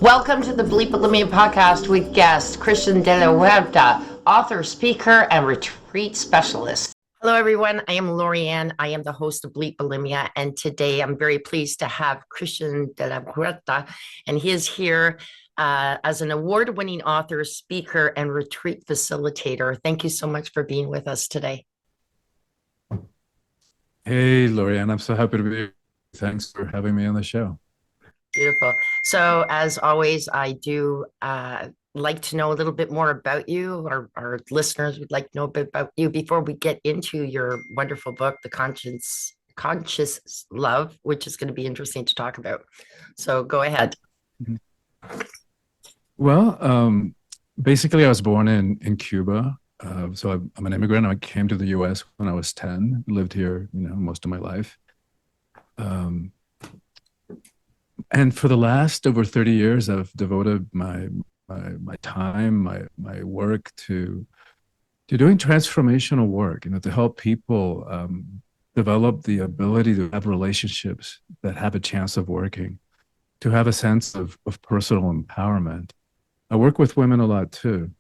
Welcome to the Bleep Bulimia podcast with guest Christian de la Huerta, author, speaker, and retreat specialist. Hello, everyone. I am Lorianne. I am the host of Bleep Bulimia, and today I'm very pleased to have Christian de la Huerta, and he is here as an award-winning author, speaker, and retreat facilitator. Thank you so much for being with us today. Hey, Lorianne, I'm so happy to be here. Thanks for having me on the show. Beautiful. So, as always, I do like to know a little bit more about you. Our listeners would like to know a bit about you before we get into your wonderful book, The Conscious Love, which is going to be interesting to talk about. So, go ahead. Mhm. Well, basically, I was born in Cuba. So I'm an immigrant. I came to the U.S. when I was 10, lived here, most of my life. Um, and for the last over 30 years, I've devoted my time, my work to doing transformational work, to help people develop the ability to have relationships that have a chance of working, to have a sense of personal empowerment. I work with women a lot too,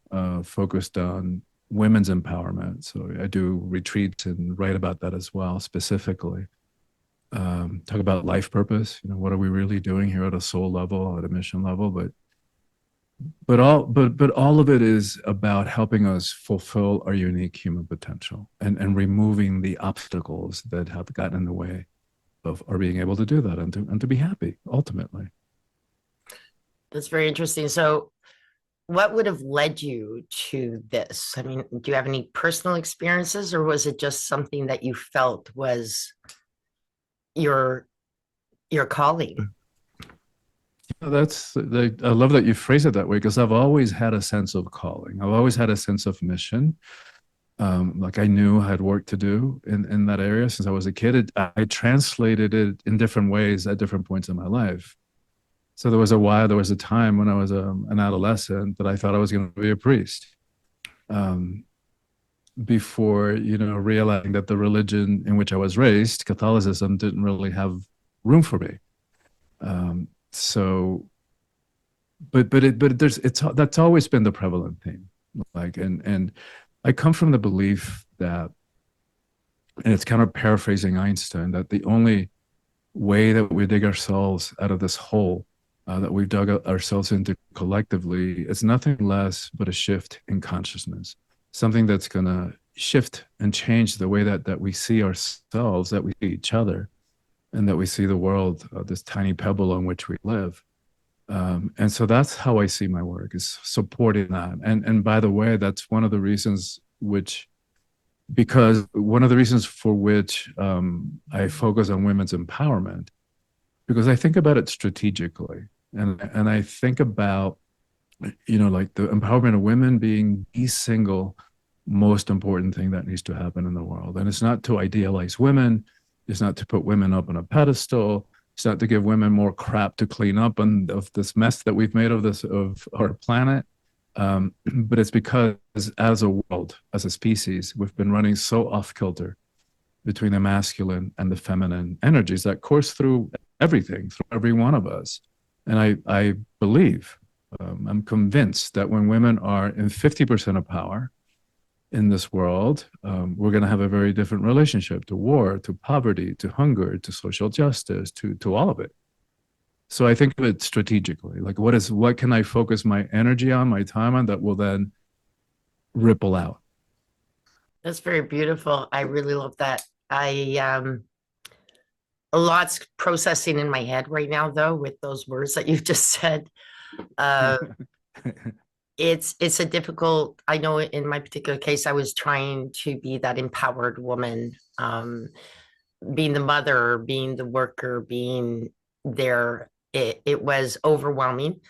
focused on women's empowerment. So I do retreats and write about that as well, specifically. Talk about life purpose. What are we really doing here at a soul level, at a mission level? But all of it is about helping us fulfill our unique human potential and removing the obstacles that have gotten in the way of our being able to do that and to be happy ultimately. That's very interesting. So, what would have led you to this? I mean, do you have any personal experiences, or was it just something that you felt was your calling? I love that you phrase it that way because I've always had a sense of calling. I've always had a sense of mission. Like I knew I had work to do in that area since I was a kid. I translated it in different ways at different points in my life. So there was a time when I was an adolescent that I thought I was going to be a priest. Um, Before realizing that the religion in which I was raised, Catholicism, didn't really have room for me. So, but that's always been the prevalent theme. Like, and I come from the belief that, and it's kind of paraphrasing Einstein, that the only way that we dig ourselves out of this hole that we've dug ourselves into collectively is nothing less but a shift in consciousness, something that's going to shift and change the way that we see ourselves, that we see each other, and that we see the world, this tiny pebble on which we live. And so that's how I see my work, is supporting that. And by the way, that's one of the reasons for which I focus on women's empowerment, because I think about it strategically. And I think about, like the empowerment of women being the single most important thing that needs to happen in the world. And it's not to idealize women. It's not to put women up on a pedestal. It's not to give women more crap to clean up and of this mess that we've made of our planet. But it's because as a world, as a species, we've been running so off kilter between the masculine and the feminine energies that course through everything, through every one of us. And I believe, I'm convinced that when women are in 50% of power in this world, we're going to have a very different relationship to war, to poverty, to hunger, to social justice, to all of it. So I think of it strategically, like what can I focus my energy on, my time on, that will then ripple out. That's very beautiful. I really love that. A lot's processing in my head right now, though, with those words that you've just said. Uh, it's a difficult. I know in my particular case, I was trying to be that empowered woman, being the mother, being the worker, being there. It was overwhelming.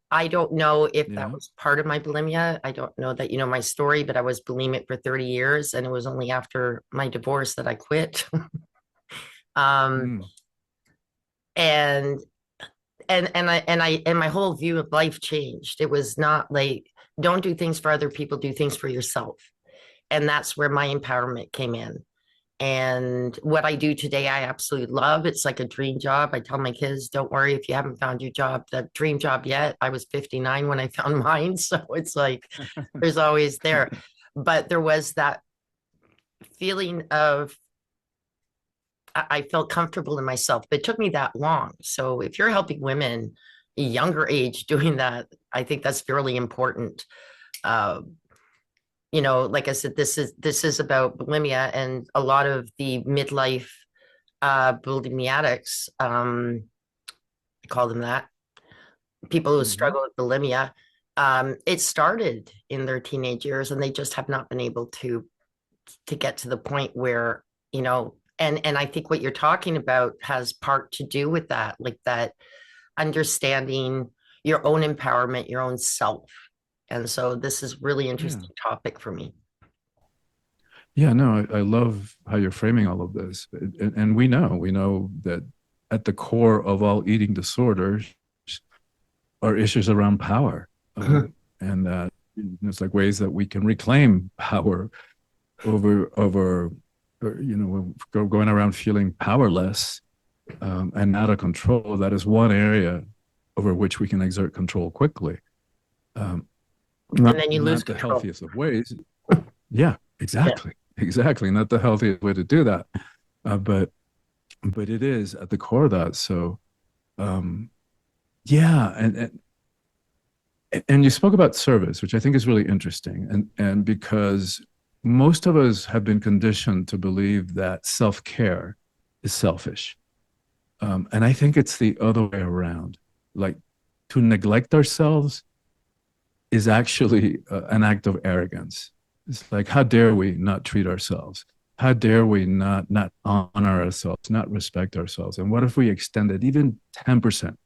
I don't know if that Yeah. was part of my bulimia. I don't know that you know my story, but I was bulimic for 30 years, and it was only after my divorce that I quit. um, Mm. and and my whole view of life changed. It was not like don't do things for other people, do things for yourself. And that's where my empowerment came in. And what I do today, I absolutely love. It's like a dream job. I tell my kids, don't worry if you haven't found your job, the dream job yet. I was 59 when I found mine. So it's like there's always there. But there was that feeling of I felt comfortable in myself, but it took me that long. So if you're helping women younger age doing that, I think that's fairly important. Uh, like I said, this is about bulimia, and a lot of the midlife bulimiatics, I call them that, people who struggle with bulimia. It started in their teenage years, and they just have not been able to get to the point where, and I think what you're talking about has part to do with that, like that understanding your own empowerment, your own self. And so this is really interesting topic for me. Yeah, no, I love how you're framing all of this. And we know that at the core of all eating disorders are issues around power. And that it's like ways that we can reclaim power over going around feeling powerless and out of control. That is one area over which we can exert control quickly. And then you lose the control. Healthiest of ways. Yeah, exactly. Exactly. Not the healthiest way to do that. But it is at the core of that. So yeah. And you spoke about service, which I think is really interesting. And because most of us have been conditioned to believe that self-care is selfish. And I think it's the other way around. Like, to neglect ourselves is actually an act of arrogance. It's like, how dare we not treat ourselves? How dare we not honor ourselves, not respect ourselves? And what if we extended even 10%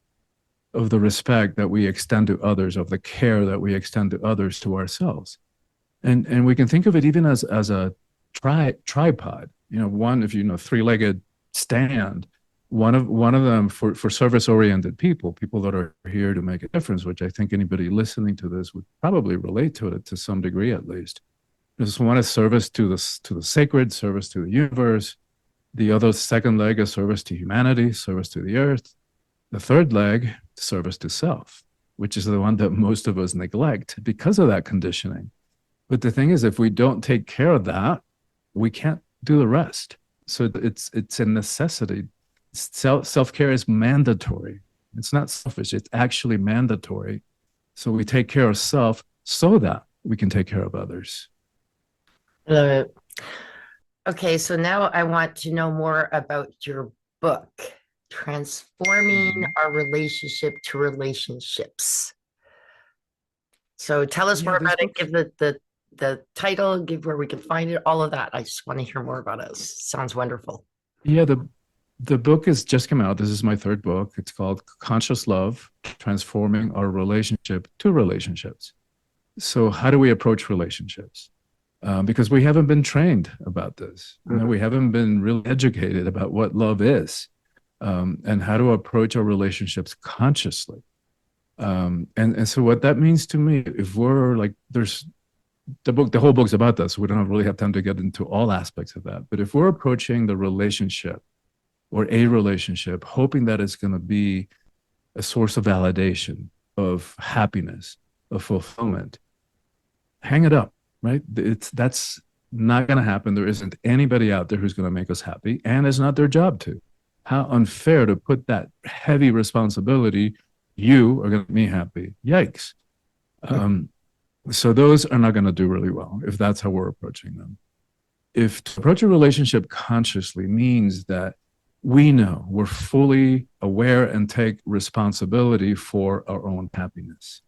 of the respect that we extend to others, of the care that we extend to others, to ourselves? And we can think of it even as a tripod. One, if three-legged stand, one of them for service-oriented people that are here to make a difference, which I think anybody listening to this would probably relate to it to some degree, at least. This one is service to the sacred, service to the universe. The other second leg is service to humanity, service to the earth. The third leg, service to self, which is the one that most of us neglect because of that conditioning. But the thing is, if we don't take care of that, we can't do the rest. So it's a necessity. Self-care is mandatory. It's not selfish. It's actually mandatory. So we take care of self so that we can take care of others. Love it. Okay, so now I want to know more about your book, Transforming Our Relationship to Relationships. So tell us more about it. Give the title, give where we can find it, all of that. I just want to hear more about it. Sounds wonderful. Yeah, the book has just come out. This is my third book. It's called Conscious Love, Transforming Our Relationship to Relationships. So how do we approach relationships? Because we haven't been trained about this. We haven't been really educated about what love is, and how to approach our relationships consciously. And so what that means to me, if we're like, there's the whole book's about that, so we don't really have time to get into all aspects of that. But if we're approaching the relationship or a relationship, hoping that it's going to be a source of validation, of happiness, of fulfillment, hang it up. Right? That's not going to happen. There isn't anybody out there who's going to make us happy, and it's not their job to. How unfair to put that heavy responsibility. You are going to make me happy. Yikes. So those are not going to do really well if that's how we're approaching them. If to approach a relationship consciously means that we know we're fully aware and take responsibility for our own happiness.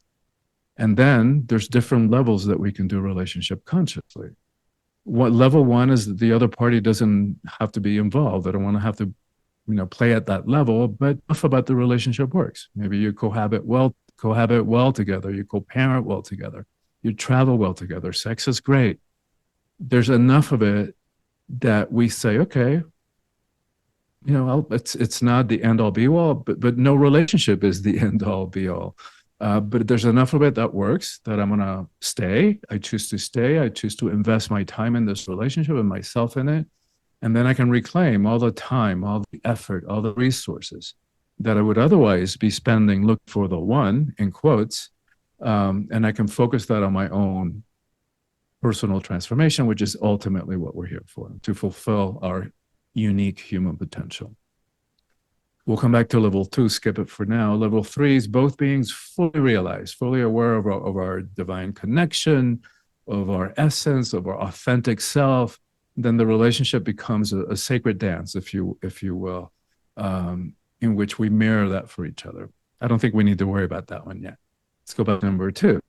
And then there's different levels that we can do relationship consciously. What level one is that the other party doesn't have to be involved. They don't want to have to, play at that level, but enough about the relationship works. Maybe you cohabit well together. You co-parent well together. You travel well together. Sex is great. There's enough of it that we say, okay, it's not the end all be all, but no relationship is the end all be all. But there's enough of it that works that I'm going to stay. I choose to stay. I choose to invest my time in this relationship and myself in it. And then I can reclaim all the time, all the effort, all the resources that I would otherwise be spending looking for the one, in quotes, and I can focus that on my own personal transformation, which is ultimately what we're here for, to fulfill our unique human potential. We'll come back to level 2, skip it for now. Level 3 is both beings fully realized, fully aware of our divine connection, of our essence, of our authentic self. Then the relationship becomes a sacred dance, if you will, in which we mirror that for each other. I don't think we need to worry about that one yet. Let's go back to number 2.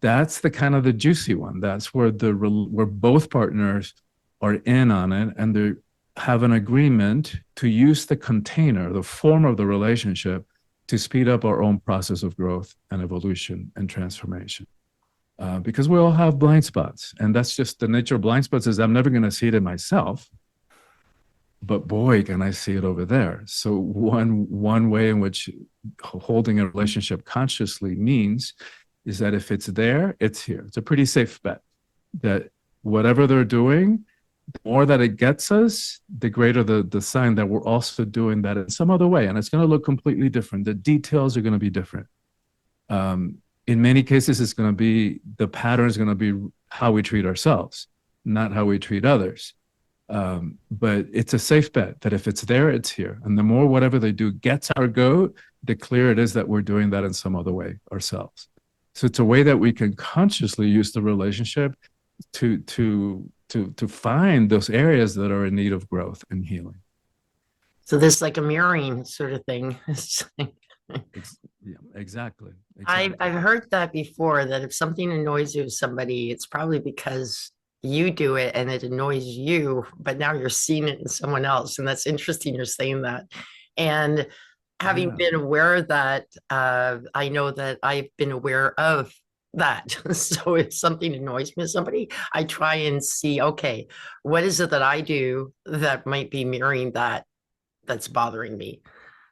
That's the kind of the juicy one. That's where where both partners are in on it, and they have an agreement to use the container, the form of the relationship, to speed up our own process of growth and evolution and transformation. Because we all have blind spots, and that's just the nature of blind spots. Is I'm never going to see it in myself, but boy, can I see it over there. So one way in which holding a relationship consciously means is that if it's there, it's here. It's a pretty safe bet that whatever they're doing, the more that it gets us, the greater the sign that we're also doing that in some other way. And it's going to look completely different. The details are going to be different. In many cases, it's going to be, the pattern is going to be how we treat ourselves, not how we treat others. But it's a safe bet that if it's there, it's here. And the more whatever they do gets our goat, the clearer it is that we're doing that in some other way ourselves. So it's a way that we can consciously use the relationship to find those areas that are in need of growth and healing. So this is like a mirroring sort of thing. Yeah, exactly. I've heard that before, that if something annoys you with somebody, it's probably because you do it and it annoys you, but now you're seeing it in someone else. And that's interesting you're saying that. And having been aware of that, I know that I've been aware of that. So if something annoys me with somebody, I try and see, okay, what is it that I do that might be mirroring that's bothering me?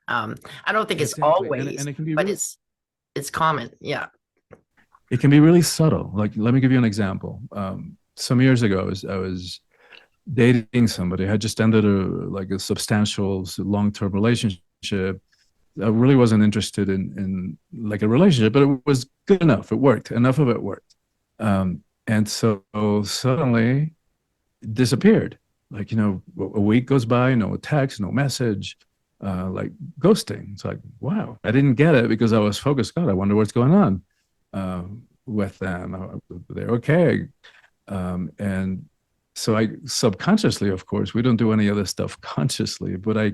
I don't think it's always, and it can be but really, it's common. Yeah. it can be really subtle. Like, let me give you an example. Some years ago, I was dating somebody. I had just ended a substantial long-term relationship. I really wasn't interested in like a relationship, but it was good enough. It worked. Enough of it worked. And so suddenly it disappeared. Like, a week goes by, no text, no message, like ghosting. It's like, wow, I didn't get it because I was focused. God, I wonder what's going on with them. They're okay. And so I subconsciously, of course, we don't do any of this stuff consciously, but I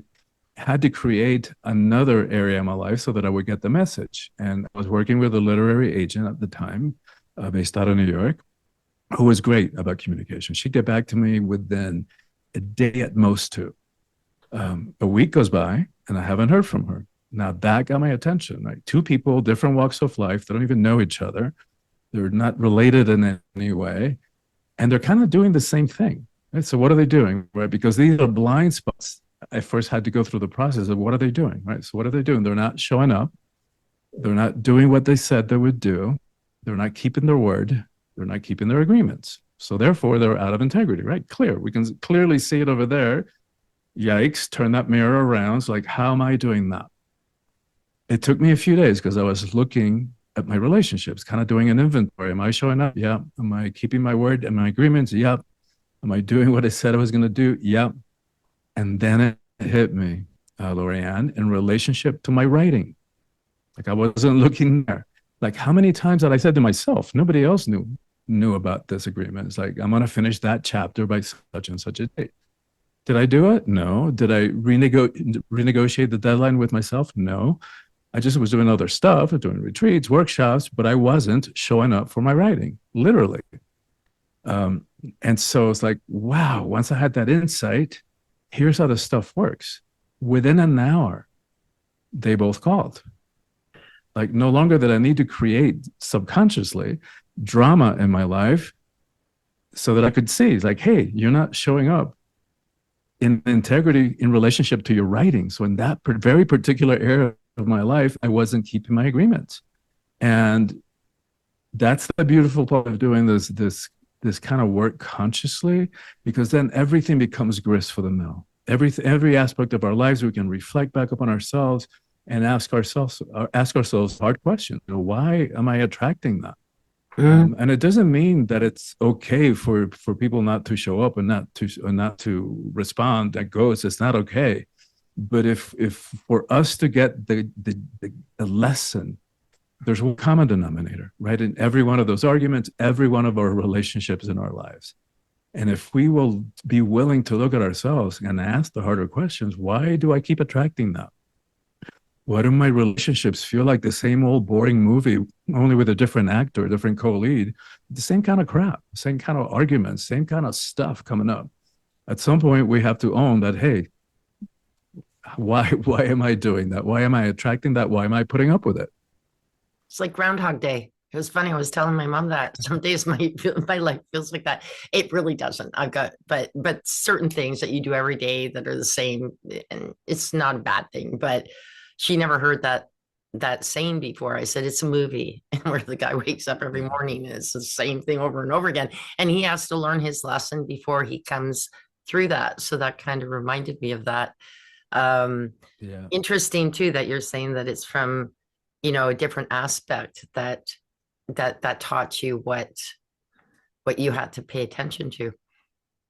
had to create another area in my life so that I would get the message. And I was working with a literary agent at the time, based out of New York, who was great about communication. She'd get back to me within a day at most 2. A week goes by and I haven't heard from her. Now that got my attention. Like, 2 people, different walks of life, they don't even know each other. They're not related in any way. And they're kind of doing the same thing. Right? So what are they doing? Right? Because these are blind spots. I first had to go through the process of what are they doing? Right? So what are they doing? They're not showing up. They're not doing what they said they would do. They're not keeping their word. They're not keeping their agreements. So therefore, they're out of integrity, right? Clear. We can clearly see it over there. Yikes, turn that mirror around. So like, how am I doing that? It took me a few days because I was looking at my relationships, kind of doing an inventory. Am I showing up? Yeah. Am I keeping my word and my agreements? Yep. Am I doing what I said I was going to do? Yep. And then it hit me, Lorianne, in relationship to my writing. Like, I wasn't looking there. Like, how many times had I said to myself, nobody else knew about this agreement. It's like, I'm going to finish that chapter by such and such a date. Did I do it? No. Did I renegotiate the deadline with myself? No. I just was doing other stuff, doing retreats, workshops, but I wasn't showing up for my writing, literally. And so it's like, wow, once I had that insight, here's how this stuff works. Within an hour, they both called. Like, no longer did I need to create subconsciously drama in my life so that I could see, it's like, hey, you're not showing up in integrity in relationship to your writing. So in that very particular area of my life, I wasn't keeping my agreements. And that's the beautiful part of doing this this kind of work consciously, because then everything becomes grist for the mill. Every aspect of our lives, we can reflect back upon ourselves and ask ourselves hard questions. Why am I attracting that? And it doesn't mean that it's okay for people not to show up and not to respond. That goes. It's not okay. But if for us to get the lesson, there's one common denominator, right? In every one of those arguments, every one of our relationships in our lives. And if we will be willing to look at ourselves and ask the harder questions, why do I keep attracting that? Why do my relationships feel like the same old boring movie, only with a different actor, a different co-lead, the same kind of crap, same kind of arguments, same kind of stuff coming up? At some point, we have to own that, hey, why am I doing that? Why am I attracting that? Why am I putting up with it? It's like Groundhog Day. It was funny. I was telling my mom that some days my life feels like that. It really doesn't. But certain things that you do every day that are the same, and it's not a bad thing. But she never heard that saying before. I said it's a movie, where the guy wakes up every morning and it's the same thing over and over again, and he has to learn his lesson before he comes through that. So that kind of reminded me of that. Interesting too that you're saying that it's from a different aspect that taught you what you had to pay attention to.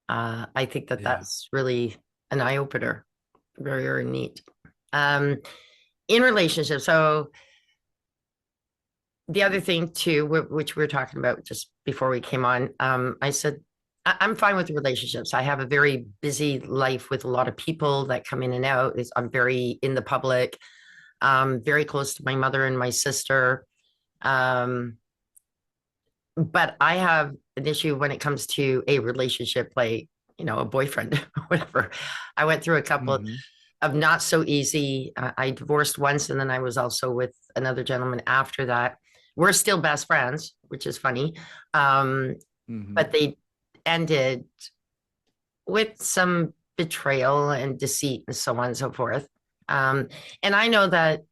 I think that's really an eye-opener. Very, very neat. In relationships, so the other thing too, which we were talking about just before we came on, I said I'm fine with relationships. I have a very busy life with a lot of people that come in and out. I'm very in the public, very close to my mother and my sister. But I have an issue when it comes to a relationship, like, a boyfriend, or whatever. I went through a couple of not so easy. I divorced once, and then I was also with another gentleman after that. We're still best friends, which is funny. But they ended with some betrayal and deceit and so on and so forth. And I know that,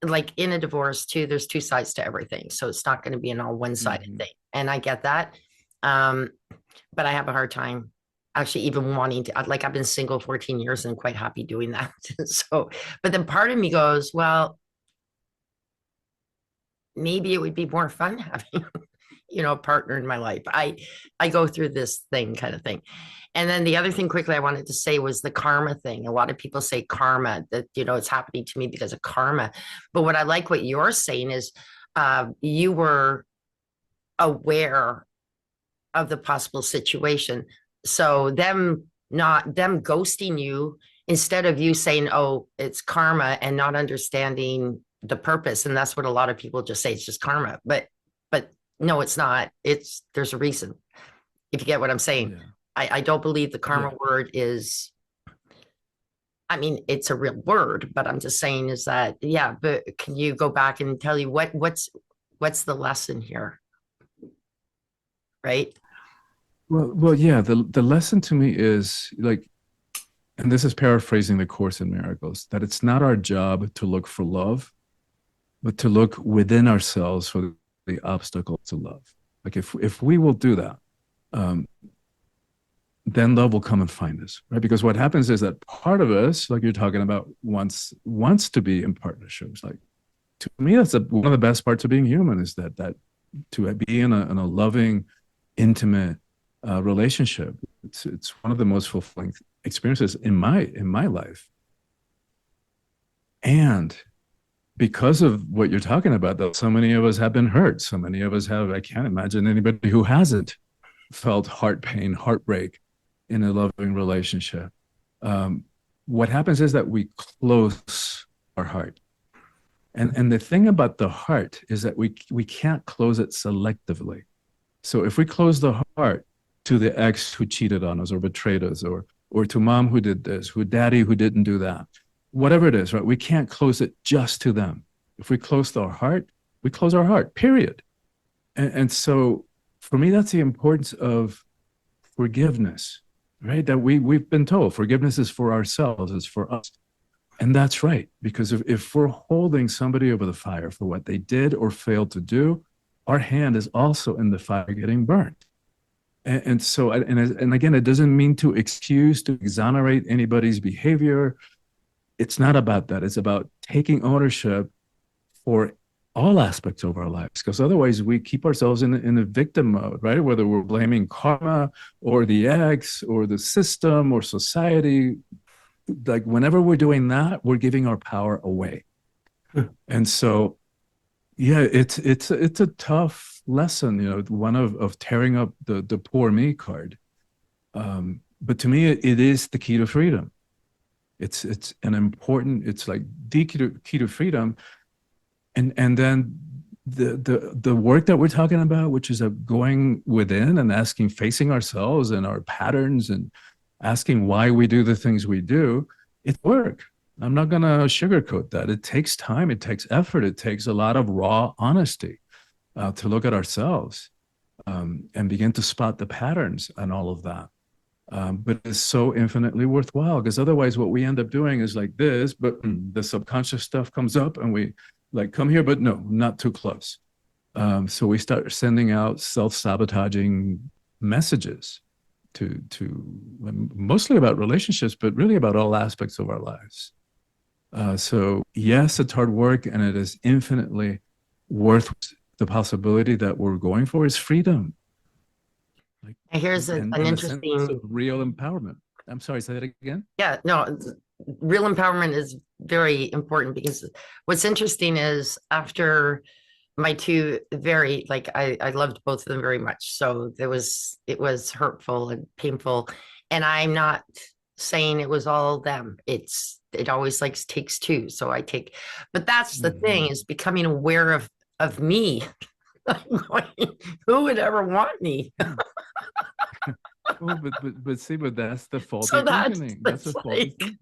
like, in a divorce too, there's two sides to everything. So it's not going to be an all one-sided thing. And I get that. But I have a hard time actually even wanting to, like, I've been single 14 years and quite happy doing that. So, but then part of me goes, well, maybe it would be more fun having, a partner in my life. I go through this thing kind of thing. And then the other thing quickly I wanted to say was the karma thing. A lot of people say karma, that, it's happening to me because of karma. But what I like what you're saying is you were aware of the possible situation. So them ghosting you, instead of you saying, oh, it's karma, and not understanding the purpose. And that's what a lot of people just say, it's just karma. But no, it's not. There's a reason. If you get what I'm saying. Yeah. I don't believe the karma word is, I mean, it's a real word, but I'm just saying is that, but can you go back and tell you what's the lesson here? Right? Well, yeah, the lesson to me is, like, and this is paraphrasing the Course in Miracles, that it's not our job to look for love, but to look within ourselves for the obstacle to love. Like, if we will do that, then love will come and find us, right? Because what happens is that part of us, like you're talking about, wants to be in partnerships. Like, to me, that's one of the best parts of being human, is that to be in a loving, intimate relationship. It's one of the most fulfilling experiences in my life. And because of what you're talking about, though, so many of us have been hurt. So many of us have. I can't imagine anybody who hasn't felt heart pain, heartbreak in a loving relationship. What happens is that we close our heart. And the thing about the heart is that we can't close it selectively. So if we close the heart to the ex who cheated on us or betrayed us, or to mom who did this, who daddy who didn't do that, whatever it is, right? We can't close it just to them. If we close our heart, we close our heart, period. And so for me, that's the importance of forgiveness, right? That we've been told forgiveness is for ourselves, it's for us. And that's right, because if we're holding somebody over the fire for what they did or failed to do, our hand is also in the fire getting burnt. And so, and again, it doesn't mean to excuse, to exonerate anybody's behavior. It's not about that. It's about taking ownership for all aspects of our lives, because otherwise we keep ourselves in a victim mode, right? Whether we're blaming karma or the ex or the system or society, like whenever we're doing that, we're giving our power away. And so, yeah, it's a tough lesson, one of tearing up the poor me card. But to me, it is the key to freedom. It's an important, it's like the key to freedom. And then the work that we're talking about, which is going within and asking, facing ourselves and our patterns and asking why we do the things we do, it's work. I'm not going to sugarcoat that. It takes time, it takes effort, it takes a lot of raw honesty to look at ourselves and begin to spot the patterns and all of that. But it's so infinitely worthwhile, because otherwise what we end up doing is like this, but the subconscious stuff comes up and we like, come here, but no, not too close. So we start sending out self-sabotaging messages to mostly about relationships, but really about all aspects of our lives. So yes, it's hard work, and it is infinitely worth the possibility that we're going for is freedom. Like, here's an interesting real empowerment. I'm sorry, say that again. Yeah, no, real empowerment is very important, because what's interesting is after my two very, like, I loved both of them very much. So it was hurtful and painful. And I'm not saying it was all them. It always like takes two. So I take, but that's the thing, is becoming aware of me. Who would ever want me? Oh, but see, but that's the faulty So reasoning. That's the faulty thing.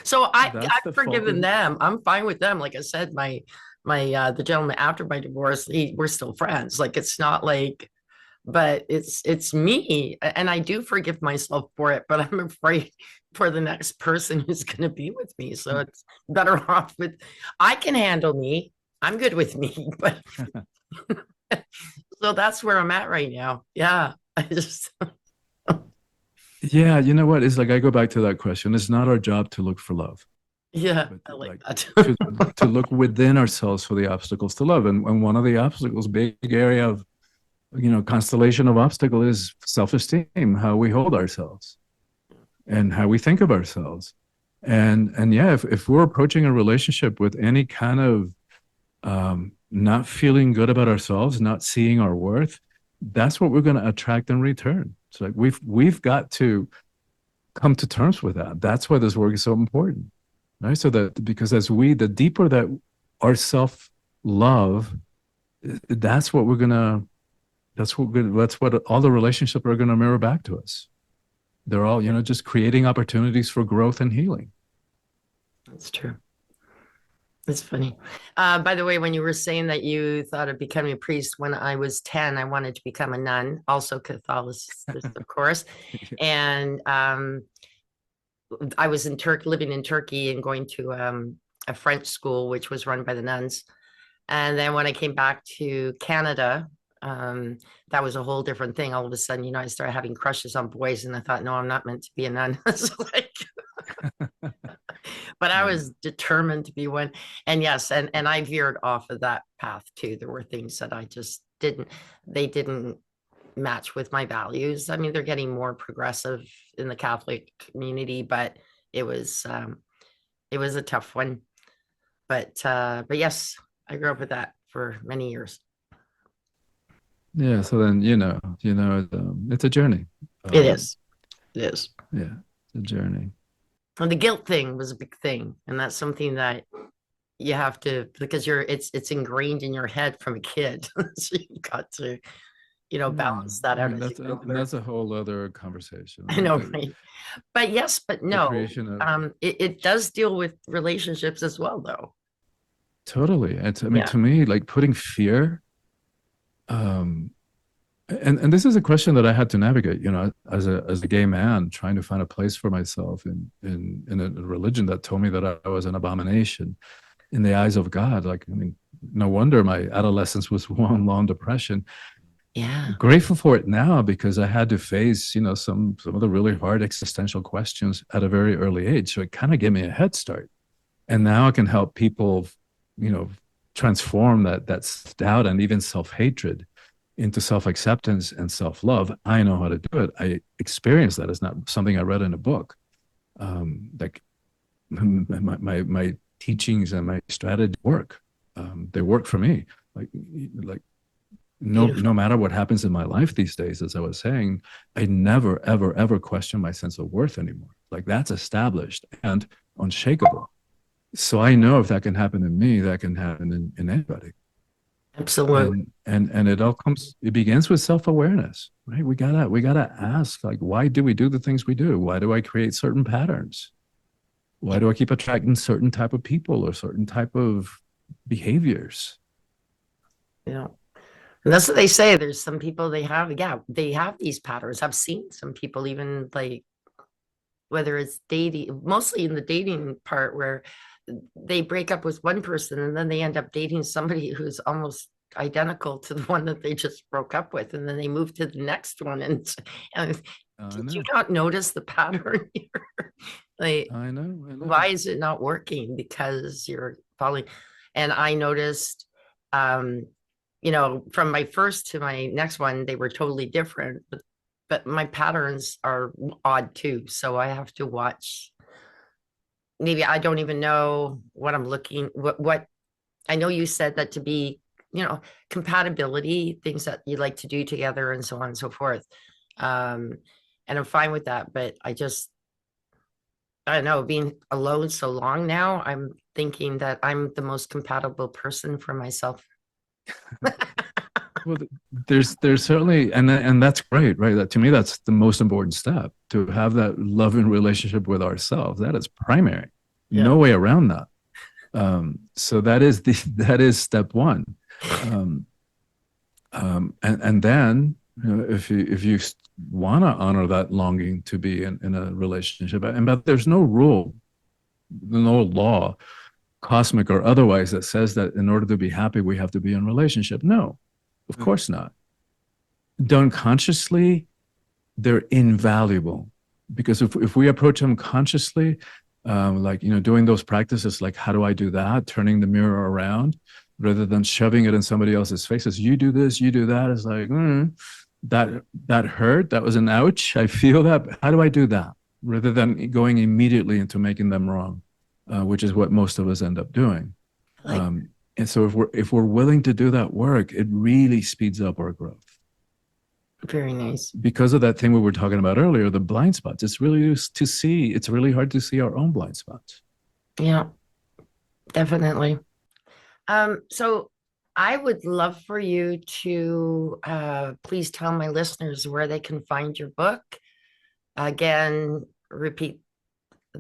So I've forgiven them. I'm fine with them. Like I said, the gentleman after my divorce, we're still friends. Like, it's not like, but it's me, and I do forgive myself for it, but I'm afraid for the next person who's going to be with me. So it's better off with, I can handle me. I'm good with me, but so that's where I'm at right now. Yeah. I just Yeah, you know what? It's like, I go back to that question. It's not our job to look for love. Yeah, I like that. to look within ourselves for the obstacles to love. And one of the obstacles, big area of, constellation of obstacle, is self-esteem, how we hold ourselves and how we think of ourselves. And yeah, if we're approaching a relationship with any kind of not feeling good about ourselves, not seeing our worth, that's what we're going to attract in return. It's like we've got to come to terms with that. That's why this work is so important, right? So that, because the deeper that our self-love, that's what all the relationships are going to mirror back to us. They're all, just creating opportunities for growth and healing. That's true. It's funny. By the way, when you were saying that you thought of becoming a priest, when I was 10, I wanted to become a nun, also Catholic, of course. And I was living in Turkey and going to a French school, which was run by the nuns. And then when I came back to Canada, that was a whole different thing. All of a sudden, I started having crushes on boys, and I thought, no, I'm not meant to be a nun. But I was determined to be one. And yes, and I veered off of that path too. There were things that I just didn't match with my values. I mean, they're getting more progressive in the Catholic community, but it was a tough one. But yes, I grew up with that for many years. Yeah. So then, it's a journey. It is. It is. Yeah. It's a journey. And the guilt thing was a big thing. And that's something that you have to, because it's ingrained in your head from a kid. So you've got to, balance that out. That's a whole other conversation. I know, right? But yes, but no. It does deal with relationships as well, though. Totally. To me, like, putting fear, and this is a question that I had to navigate, as a gay man trying to find a place for myself in a religion that told me that I was an abomination in the eyes of God. Like, no wonder my adolescence was one long depression. Yeah. Grateful for it now because I had to face, some of the really hard existential questions at a very early age. So it kind of gave me a head start. And now I can help people, you know, transform that doubt and even self-hatred into self-acceptance and self-love. I know how to do it. I experienced that. It's not something I read in a book. Like my teachings and my strategy work. They work for me. Like no Beautiful. matter what happens in my life these days, as I was saying, I never ever ever question my sense of worth anymore. Like that's established and unshakable. So I know if that can happen in me, that can happen in anybody. Absolutely. And it begins with self-awareness, right? We gotta ask, like, why do we do the things we do? Why do I create certain patterns? Why do I keep attracting certain type of people or certain type of behaviors? Yeah. And that's what they say. There's some people they have these patterns. I've seen some people even like whether it's dating, mostly in the dating part where they break up with one person and then they end up dating somebody who's almost identical to the one that they just broke up with. And then they move to the next one. And I did you know, not notice the pattern here? Like, I why know. is it not working? Because you're falling. And I noticed, um, from my first to my next one, they were totally different, but my patterns are odd too. So I have to watch. Maybe I don't even know what I'm looking, what I know you said that to be, compatibility, things that you like to do together and so on and so forth. Um, and I'm fine with that, but I don't know, being alone so long now, I'm thinking that I'm the most compatible person for myself. Well, there's certainly, and that's great, right? That to me, that's the most important step, to have that loving relationship with ourselves. That is primary. Yeah. No way around that. So that is step one. Um, and then, if you want to honor that longing to be in a relationship, but there's no rule, no law, cosmic or otherwise, that says that in order to be happy we have to be in a relationship. No, of course not. Done consciously, they're invaluable, because if we approach them consciously, like, doing those practices, like, how do I do that, turning the mirror around rather than shoving it in somebody else's faces, you do this, you do that, it's like, that hurt, that was an ouch, I feel that, how do I do that, rather than going immediately into making them wrong, which is what most of us end up doing. Like, And so if we're willing to do that work, it really speeds up our growth, very nice. because of that thing we were talking about earlier, the blind spots. It's really hard to see our own blind spots. Yeah, definitely. So I would love for you to please tell my listeners where they can find your book. Again, repeat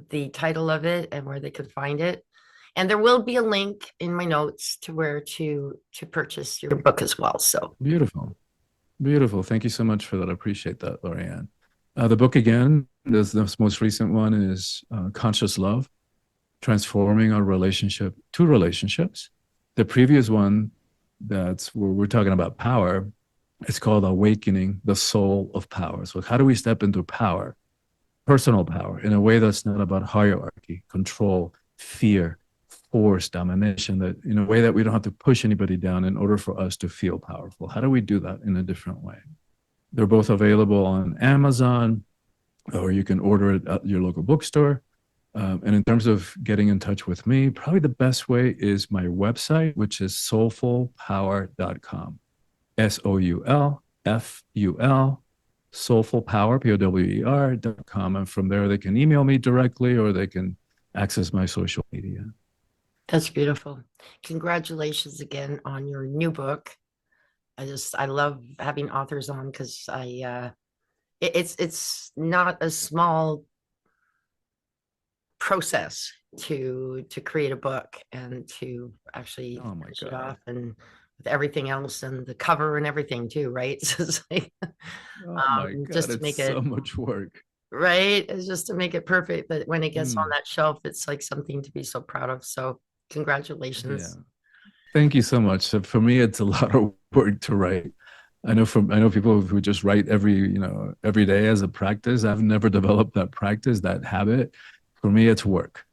the title of it and where they could find it. And there will be a link in my notes to where to purchase your book as well. So Beautiful. Beautiful. Thank you so much for that. I appreciate that, Lorianne. The book, again, the most recent one is Conscious Love, Transforming Our Relationship to Relationships. The previous one, that's where we're talking about power, it's called Awakening the Soul of Power. So how do we step into power, personal power, in a way that's not about hierarchy, control, fear, force, domination, that in a way that we don't have to push anybody down in order for us to feel powerful? How do we do that in a different way? They're both available on Amazon, or you can order it at your local bookstore. And in terms of getting in touch with me, probably the best way is my website, which is soulfulpower.com. SOULFUL, soulfulpower, POWER.com. And from there, they can email me directly, or they can access my social media. that's beautiful. Congratulations again on your new book. I love having authors on because it's not a small process to create a book and to actually Oh my finish it God. off, and with everything else and the cover and everything too, right? So it's like, Oh my God. just to It's make it so much work. right, it's just to make it perfect. But when it gets on Mm, that shelf, it's like something to be so proud of. So yeah. congratulations. Thank you so much. So for me, it's a lot of work to write. I know people who just write every day as a practice. I've never developed that practice, that habit. For me, it's work.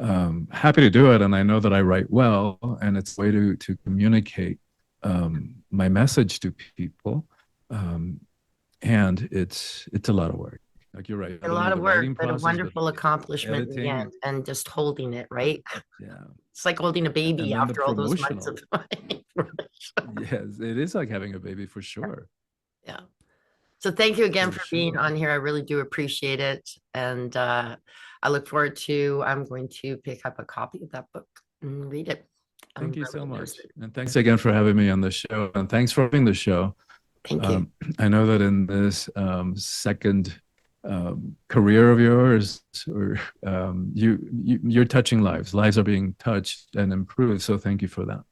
Happy to do it, and I know that I write well, and it's a way to communicate my message to people. And it's a lot of work. Like you're right. A lot of The work, writing but a process, wonderful accomplishment in the editing, end, and just holding it, right? yeah. It's like holding a baby And then the after all those months promotional. of Yes, it is like having a baby for sure. yeah. So thank you again For for being sure. on here. I really do appreciate it. And I look forward to, I'm going to pick up a copy of that book and read it. Thank I'm you really so much. interested. And thanks again for having me on the show. And thanks for having the show. Thank you. I know that in this second career of yours, or you're touching lives. Lives are being touched and improved. So thank you for that.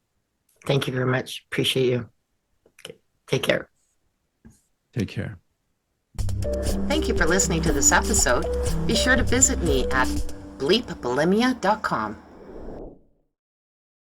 Thank you very much. Appreciate you. Okay. Take care. Take care. Thank you for listening to this episode. Be sure to visit me at bleepbulimia.com.